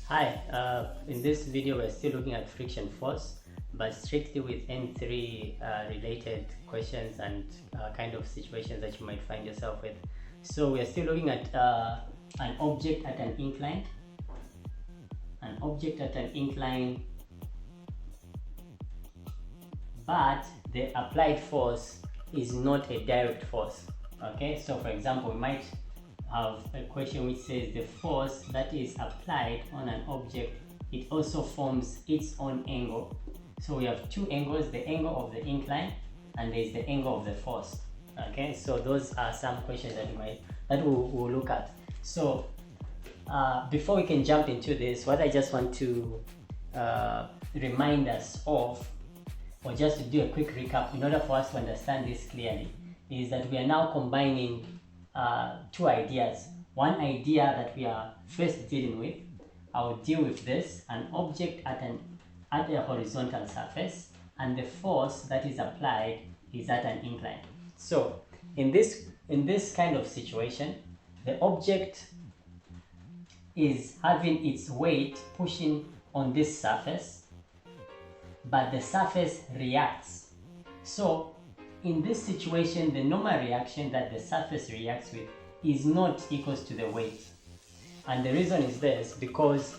Hi, in this video we're still looking at friction force, but strictly with N3 related questions and kind of situations that you might find yourself with. So we're still looking at an object at an incline. An object at an incline, but the applied force is not a direct force. Okay, so for example, we might have a question which says the force that is applied on an object, it also forms its own angle. So we have two angles, the angle of the incline and there is the angle of the force. Okay, so those are some questions that we'll look at. So before we can jump into this, what I just want to remind us of, or just to do a quick recap in order for us to understand this clearly, is that we are now combining two ideas. One idea that we are first dealing with, I will deal with this, an object at a horizontal surface, and the force that is applied is at an incline. So in this kind of situation, the object is having its weight pushing on this surface, but the surface reacts. So in this situation, the normal reaction that the surface reacts with is not equals to the weight. And the reason is this, because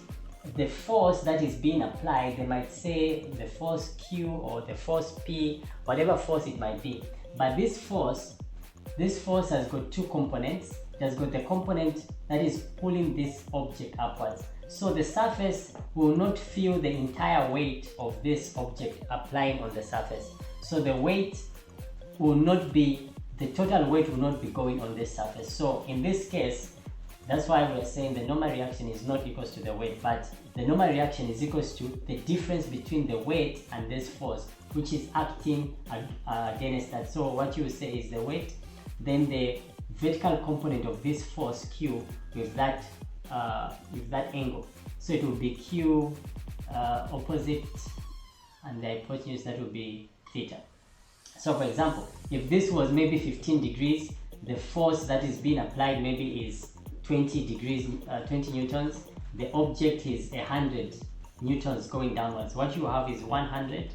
the force that is being applied, they might say the force Q or the force P, whatever force it might be. But this force has got two components. It has got the component that is pulling this object upwards. So the surface will not feel the entire weight of this object applying on the surface. So the weight will not be, the total weight will not be going on this surface. So in this case, that's why we're saying the normal reaction is not equals to the weight, but the normal reaction is equals to the difference between the weight and this force, which is acting against that. So what you say is the weight, then the vertical component of this force Q with that angle. So it will be Q opposite, and the hypotenuse, that will be theta. So for example, if this was maybe 15 degrees, the force that is being applied maybe is 20 degrees, 20 newtons. The object is 100 newtons going downwards. What you have is 100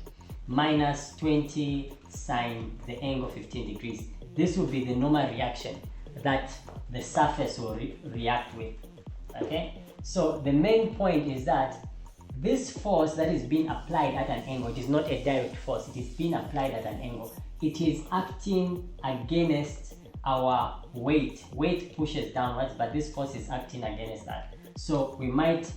minus 20 sine the angle 15 degrees. This will be the normal reaction that the surface will react with. Okay, so the main point is that this force that is being applied at an angle, it is not a direct force, it is being applied at an angle. It is acting against our weight. Weight pushes downwards, but this force is acting against that. So we might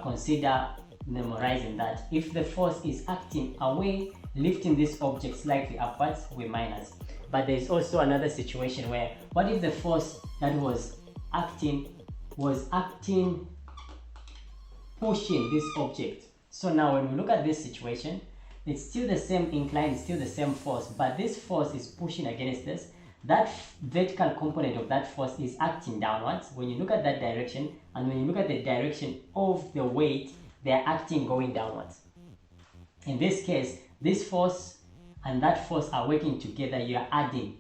consider memorizing that. If the force is acting away, lifting this object slightly upwards, we minus. But there is also another situation where, what if the force that was acting pushing this object? So now when we look at this situation, it's still the same incline, it's still the same force, but this force is pushing against this. That vertical component of that force is acting downwards when you look at that direction, and when you look at the direction of the weight, they are acting going downwards. In this case, this force and that force are working together. You are adding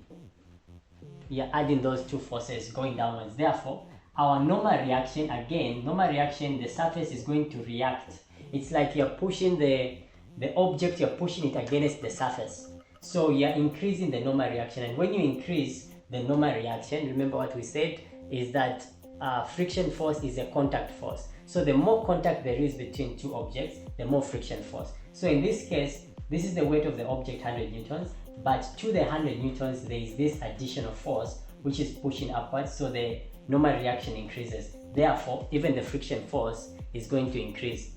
those two forces going downwards. Therefore, our normal reaction, again, the surface is going to react. It's like you're pushing the object, you're pushing it against the surface. So you're increasing the normal reaction. And when you increase the normal reaction, remember what we said is that friction force is a contact force. So the more contact there is between two objects, the more friction force. So in this case, this is the weight of the object, 100 newtons, but to the 100 newtons, there is this additional force which is pushing upwards, so the normal reaction increases. Therefore, even the friction force is going to increase.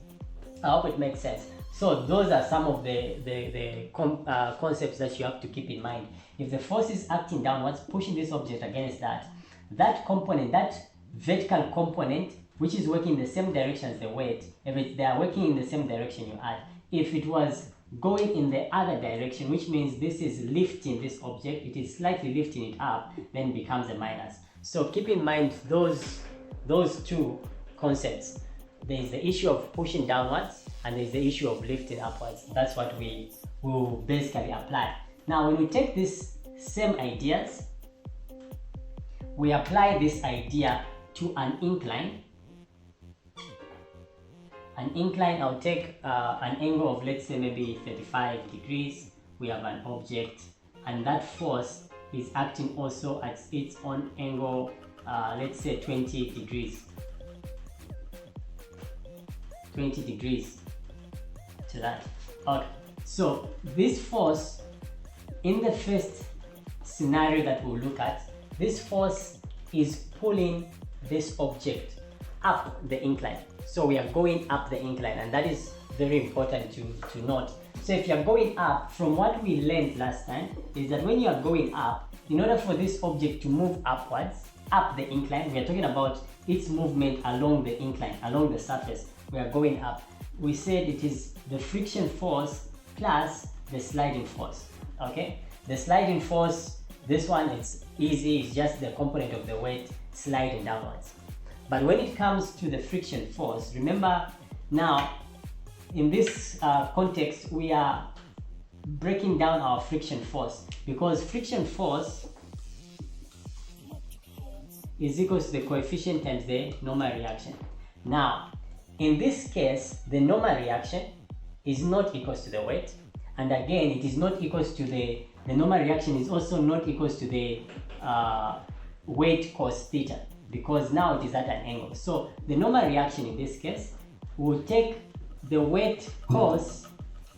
I hope it makes sense. So those are some of the concepts that you have to keep in mind. If the force is acting downwards, pushing this object against that component, that vertical component, which is working in the same direction as the weight, if they are working in the same direction, you add. If it was going in the other direction, which means this is lifting this object, it is slightly lifting it up, then it becomes a minus. So keep in mind those two concepts. There is the issue of pushing downwards and there is the issue of lifting upwards. That's what we will basically apply. Now when we take these same ideas, we apply this idea to an incline. An incline, I'll take an angle of, let's say, maybe 35 degrees. We have an object, and that force is acting also at its own angle, let's say 20 degrees. 20 degrees to that. Okay, so this force, in the first scenario that we'll look at, this force is pulling this object up the incline. So we are going up the incline, and that is very important to note. So if you're going up, from what we learned last time, is that when you are going up, in order for this object to move upwards, up the incline, we are talking about its movement along the incline, along the surface. We are going up. We said it is the friction force plus the sliding force. Okay, the sliding force, this one is easy, it's just the component of the weight sliding downwards. But when it comes to the friction force, remember now in this context we are breaking down our friction force, because friction force is equals to the coefficient times the normal reaction. Now in this case, the normal reaction is not equals to the weight, and again it is not equals to the normal reaction is also not equals to the weight cos theta, because now it is at an angle. So the normal reaction in this case will take the weight cos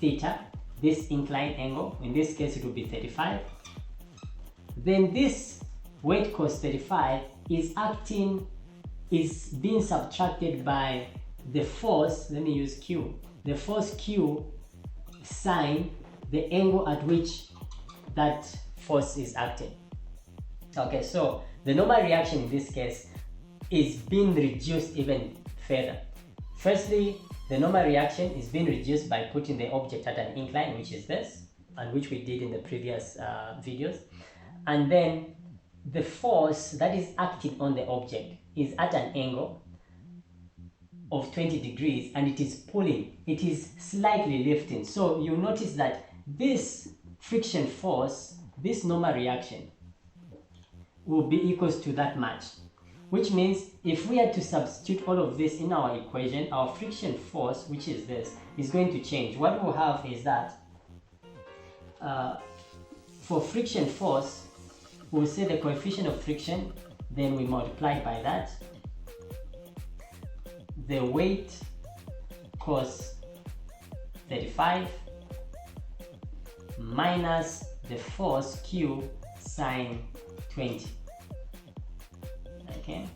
theta, this inclined angle, in this case it will be 35. Then this weight cos 35 is being subtracted by the force, let me use Q, the force Q sine the angle at which that force is acting. Okay, so the normal reaction in this case is being reduced even further. Firstly, the normal reaction is being reduced by putting the object at an incline, which is this, and which we did in the previous videos. And then the force that is acting on the object is at an angle of 20 degrees, and it is pulling, it is slightly lifting. So you notice that this friction force, this normal reaction, will be equals to that much, which means if we had to substitute all of this in our equation, our friction force, which is this, is going to change. What we'll have is that for friction force, we'll say the coefficient of friction, then we multiply by that, the weight cos 35 minus the force Q sine 20. Okay,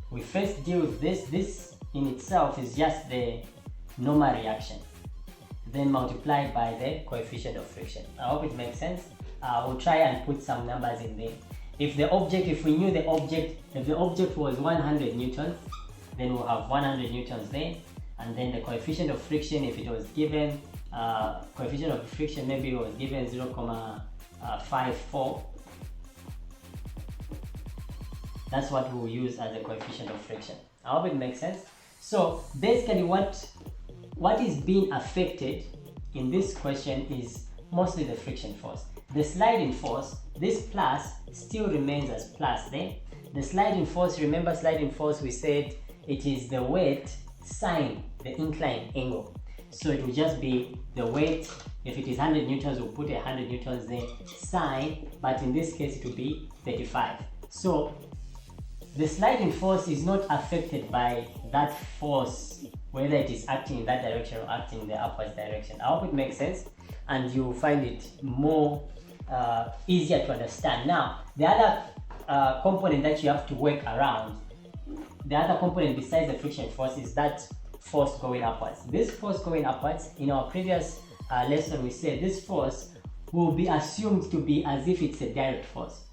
we first deal with this in itself is just the normal reaction, then multiplied by the coefficient of friction. I hope it makes sense. We'll try and put some numbers in there. If we knew the object, if the object was 100 newtons, then we'll have 100 newtons there, and then the coefficient of friction, if it was given, coefficient of friction maybe it was given 0.54, that's what we'll use as the coefficient of friction. I hope it makes sense. So basically what is being affected in this question is mostly the friction force. The sliding force, this plus still remains as plus there. The sliding force, remember sliding force, we said it is the weight sine the incline angle. So it will just be the weight, if it is 100 newtons, we'll put 100 newtons there, sine, but in this case it will be 35. So the sliding force is not affected by that force, whether it is acting in that direction or acting in the upwards direction. I hope it makes sense and you'll find it more easier to understand. Now, the other component that you have to work around, the other component besides the friction force is that force going upwards. This force going upwards, in our previous lesson we said this force will be assumed to be as if it's a direct force.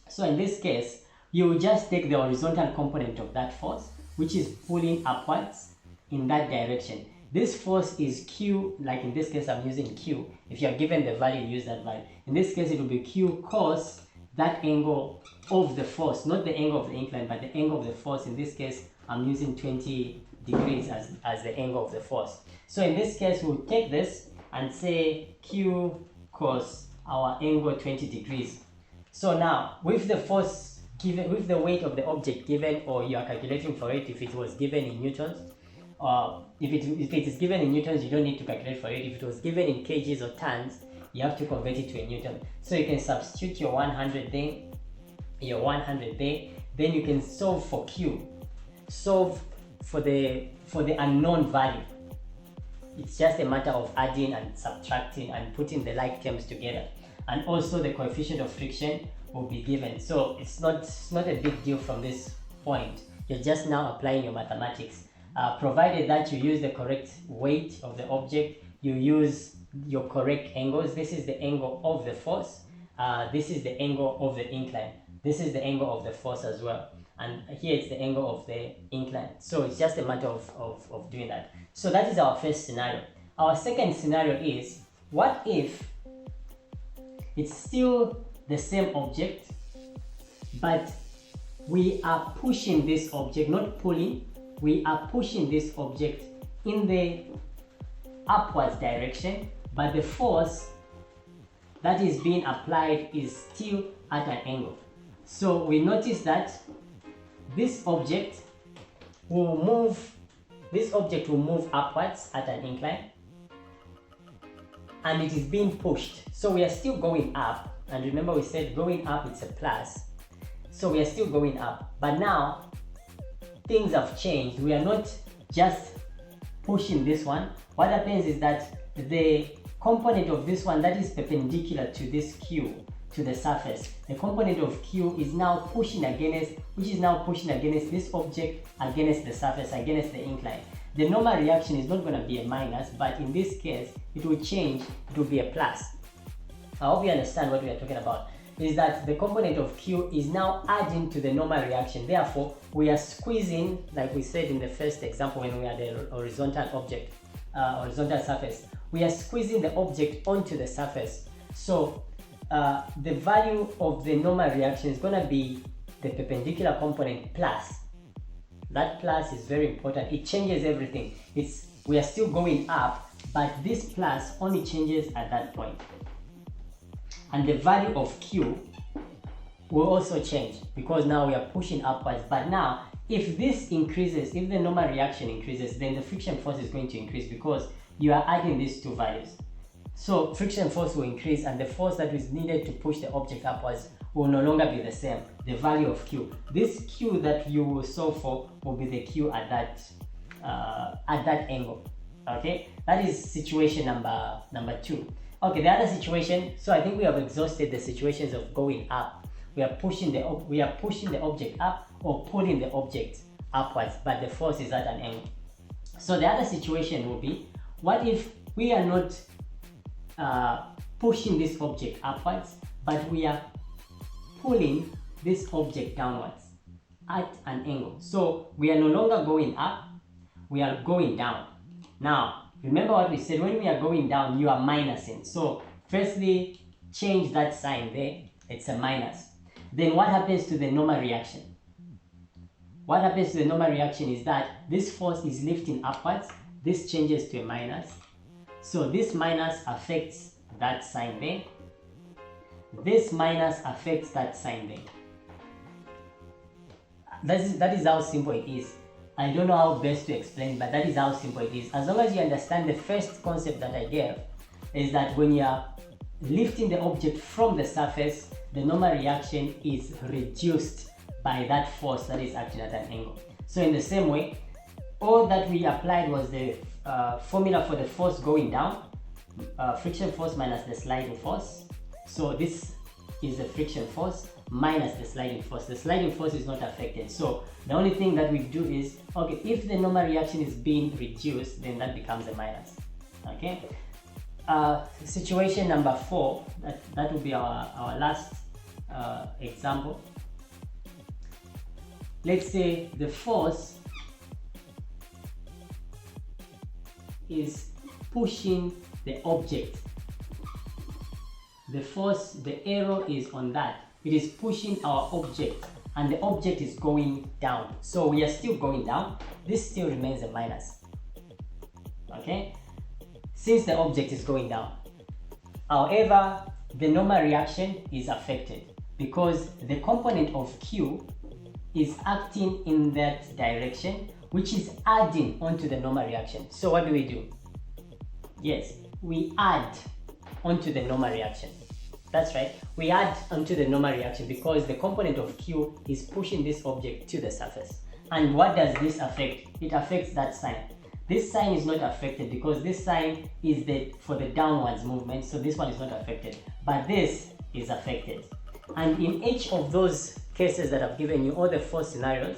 So in this case, you will just take the horizontal component of that force, which is pulling upwards in that direction. This force is Q, like in this case I'm using Q. If you are given the value, use that value. In this case it will be Q cos that angle of the force, not the angle of the incline, but the angle of the force. In this case I'm using 20 degrees as the angle of the force. So in this case we'll take this and say Q cos our angle 20 degrees. So now with the force given, with the weight of the object given, or you are calculating for it if it was given in newtons, if it is given in newtons, you don't need to calculate for it. If it was given in kgs or tons, you have to convert it to a newton. So you can substitute your 100 there, your 100 there, then you can solve for Q, solve for the unknown value. It's just a matter of adding and subtracting and putting the like terms together, and also the coefficient of friction will be given. So it's not a big deal from this point. You're just now applying your mathematics, provided that you use the correct weight of the object, you use your correct angles. This is the angle of the force, this is the angle of the incline, this is the angle of the force as well, and here it's the angle of the incline. So it's just a matter of doing that. So that is our first scenario. Our second scenario is, what if it's still the same object, but we are pushing this object, not pulling, we are pushing this object in the upwards direction, but the force that is being applied is still at an angle. So we notice that this object will move upwards at an incline, and it is being pushed. So we are still going up, and remember we said going up it's a plus, so we are still going up, but now things have changed. We are not just pushing this one. What happens is that the component of this one that is perpendicular to this Q, to the surface, the component of Q is now pushing against, this object against the surface, against the incline. The normal reaction is not going to be a minus, but in this case it will change, it will be a plus. I hope you understand what we are talking about. Is that the component of Q is now adding to the normal reaction. Therefore, we are squeezing, like we said in the first example when we had the horizontal object, horizontal surface, we are squeezing the object onto the surface. So the value of the normal reaction is going to be the perpendicular component plus. That plus is very important. It changes everything. We are still going up, but this plus only changes at that point. And the value of Q will also change, because now we are pushing upwards. But now if this increases, if the normal reaction increases, then the friction force is going to increase, because you are adding these two values. So friction force will increase, and the force that is needed to push the object upwards will no longer be the same, the value of Q. This Q that you will solve for will be the Q at that angle. Okay, that is situation number 2. Okay, the other situation, so I think we have exhausted the situations of going up. We are pushing the object up or pulling the object upwards, but the force is at an angle. So the other situation will be, what if we are not pushing this object upwards, but we are pulling this object downwards at an angle? So we are no longer going up, we are going down. Now remember what we said, when we are going down, you are minusing. So firstly, change that sign there, it's a minus. Then what happens to the normal reaction? What happens to the normal reaction is that this force is lifting upwards, this changes to a minus. So this minus affects that sign there, this minus affects that sign there. That is how simple it is. I don't know how best to explain, but that is how simple it is. As long as you understand the first concept that I gave, is that when you are lifting the object from the surface, the normal reaction is reduced by that force that is acting at an angle. So in the same way, all that we applied was the formula for the force going down, friction force minus the sliding force. So this is the friction force minus the sliding force. The sliding force is not affected. So the only thing that we do is, okay, if the normal reaction is being reduced, then that becomes a minus. Okay. Situation number 4, that will be our last example. Let's say the force is pushing the object. The force, the arrow is on that. It is pushing our object, and the object is going down. So we are still going down. This still remains a minus. Okay? Since the object is going down. However, the normal reaction is affected. because the component of Q is acting in that direction, which is adding onto the normal reaction. So what do? Yes, we add onto the normal reaction. That's right, we add onto the normal reaction because the component of Q is pushing this object to the surface. And what does this affect? It affects that sign. This sign is not affected because this sign is for the downwards movement, so this one is not affected, but this is affected. And in each of those cases that I've given you, all the 4 scenarios,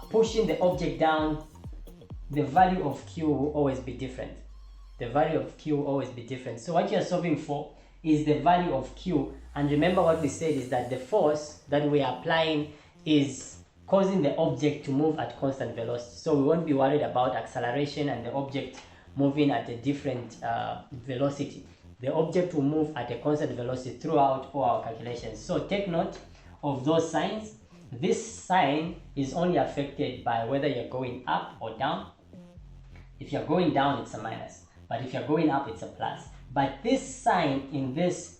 pushing the object down, the value of Q will always be different. The value of Q will always be different. So what you're solving for is the value of Q. And remember what we said is that the force that we are applying is causing the object to move at constant velocity. So we won't be worried about acceleration and the object moving at a different velocity. The object will move at a constant velocity throughout all our calculations. So take note of those signs. This sign is only affected by whether you're going up or down. If you're going down, it's a minus. But if you're going up, it's a plus. But this sign in this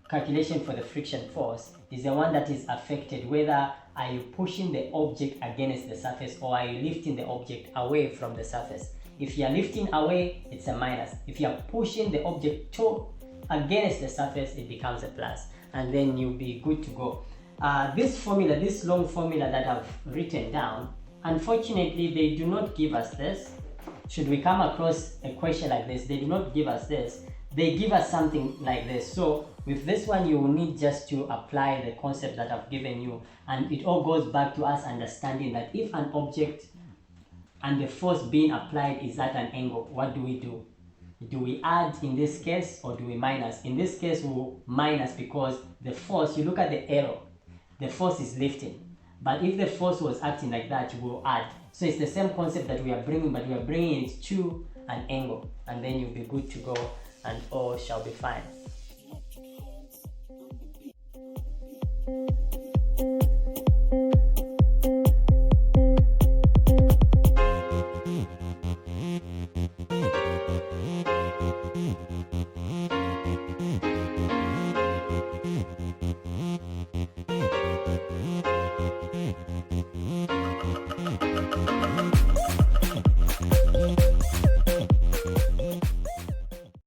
calculation for the friction force is the one that is affected whether are you pushing the object against the surface or are you lifting the object away from the surface. If you're lifting away, it's a minus. If you're pushing the object against the surface, it becomes a plus. And then you'll be good to go. This formula, this long formula that I've written down, unfortunately, they do not give us this. Should we come across a question like this, they do not give us this. They give us something like this. So with this one, you will need just to apply the concept that I've given you. And it all goes back to us understanding that if an object and the force being applied is at an angle, what do? Do we add in this case or do we minus? In this case, we'll minus because the force, you look at the arrow, the force is lifting. But if the force was acting like that, you will add. So it's the same concept that we are bringing, but we are bringing it to an angle. And then you'll be good to go and all shall be fine.